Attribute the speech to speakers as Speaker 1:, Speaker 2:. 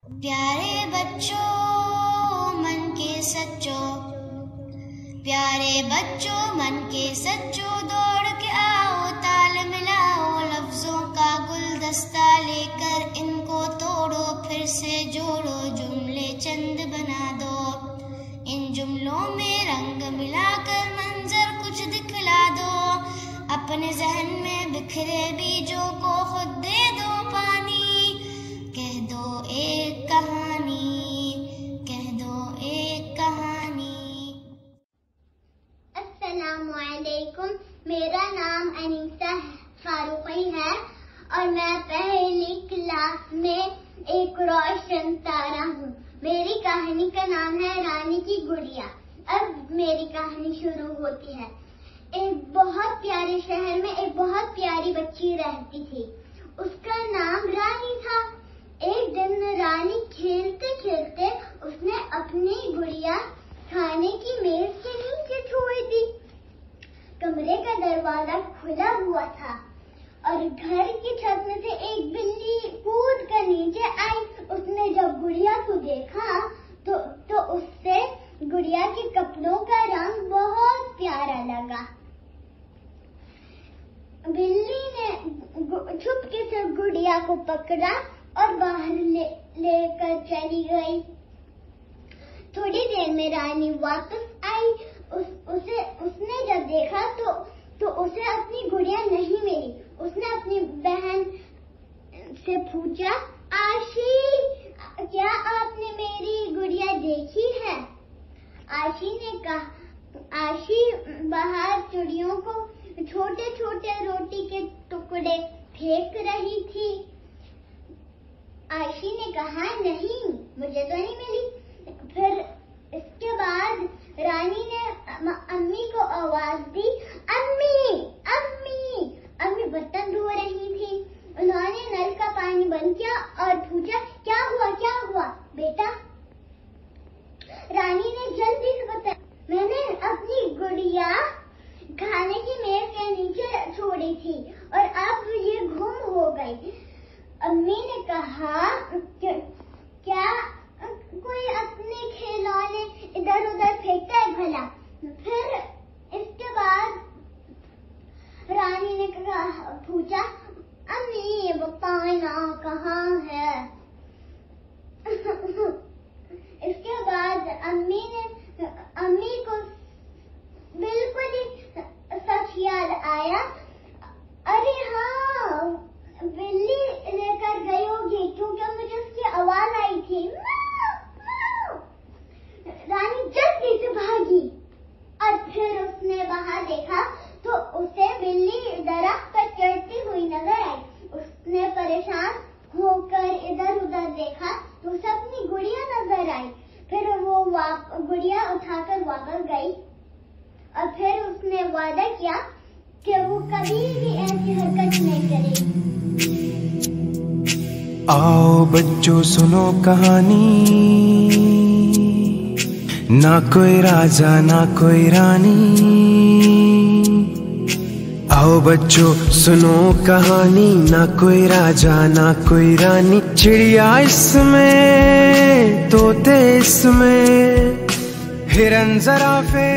Speaker 1: प्यारे बच्चों मन के सच्चों, प्यारे बच्चों मन के सच्चों, दौड़ के आओ ताल मिलाओ, लफ्जों का गुलदस्ता लेकर इनको तोड़ो, फिर से जोड़ो, जुमले चंद बना दो, इन जुमलों में रंग मिलाकर मंजर कुछ दिखला दो, अपने जहन में बिखरे बीजों को खुद दे दो पानी, कह दो एक कहानी, कह दो एक कहानी।
Speaker 2: अस्सलामुअलैकुम, मेरा नाम अनीसा फारूकी है और मैं पहली क्लास में एक रोशन तारा हूँ। मेरी कहानी का नाम है रानी की गुड़िया। अब मेरी कहानी शुरू होती है। एक बहुत प्यारे शहर में एक बहुत प्यारी बच्ची रहती थी। उसका नाम रानी था। एक दिन रानी खेलते खेलते उसने अपनी गुड़िया खाने की मेज के नीचे छोड़ दी। कमरे का दरवाजा खुला हुआ था और घर की छत में से एक बिल्ली कूद कर नीचे आई। उसने जब गुड़िया को देखा तो उससे गुड़िया के कपड़ों का रंग बहुत प्यारा लगा। बिल्ली ने छुपके से गुड़िया को पकड़ा और बाहर लेकर चली गई। थोड़ी देर में रानी वापस आई। उसने जब देखा तो उसे अपनी गुड़िया नहीं मिली। उसने अपनी बहन से पूछा, आशी, क्या आपने मेरी गुड़िया देखी है? आशी बाहर चिड़ियों को छोटे छोटे रोटी के टुकड़े फेंक रही थी। आशी ने कहा, नहीं, मुझे तो नहीं मिली। फिर इसके बाद रानी ने अम्मी को आवाज दी, अम्मी, अम्मी। अम्मी बर्तन धो रही थी। उन्होंने नल का पानी बंद किया और पूछा, क्या हुआ बेटा? रानी ने जल्दी से बताया, मैंने अपनी गुड़िया खाने की मेज के नीचे छोड़ी थी और अब ये गुम हो गई। अम्मी ने कहा, क्या कोई अपने खिलौने इधर उधर फेंकता है भला? फिर इसके बाद रानी ने पूछा, अम्मी बताना कहाँ है? इसके बाद अम्मी को बिल्कुल ही सच याद आया। अरे हाँ, बिल्ली लेकर गई होगी क्योंकि मुझे उसकी आवाज आई थी। रानी जल्दी से भागी और फिर उसने बाहर देखा तो उसे बिल्ली दरख्त पर चढ़ती हुई नजर आई। उसने परेशान होकर इधर उधर देखा तो उसे अपनी गुड़िया नजर आई। फिर वो गुड़िया उठाकर वापस गई और फिर उसने वादा किया कि वो कभी भी ऐसी हरकत नहीं करेगी।
Speaker 3: आओ बच्चों सुनो कहानी, ना कोई राजा ना कोई रानी। आओ बच्चों सुनो कहानी, ना कोई राजा ना कोई रानी। चिड़िया इसमें, तोते इसमें, हिरन ज़राफ़े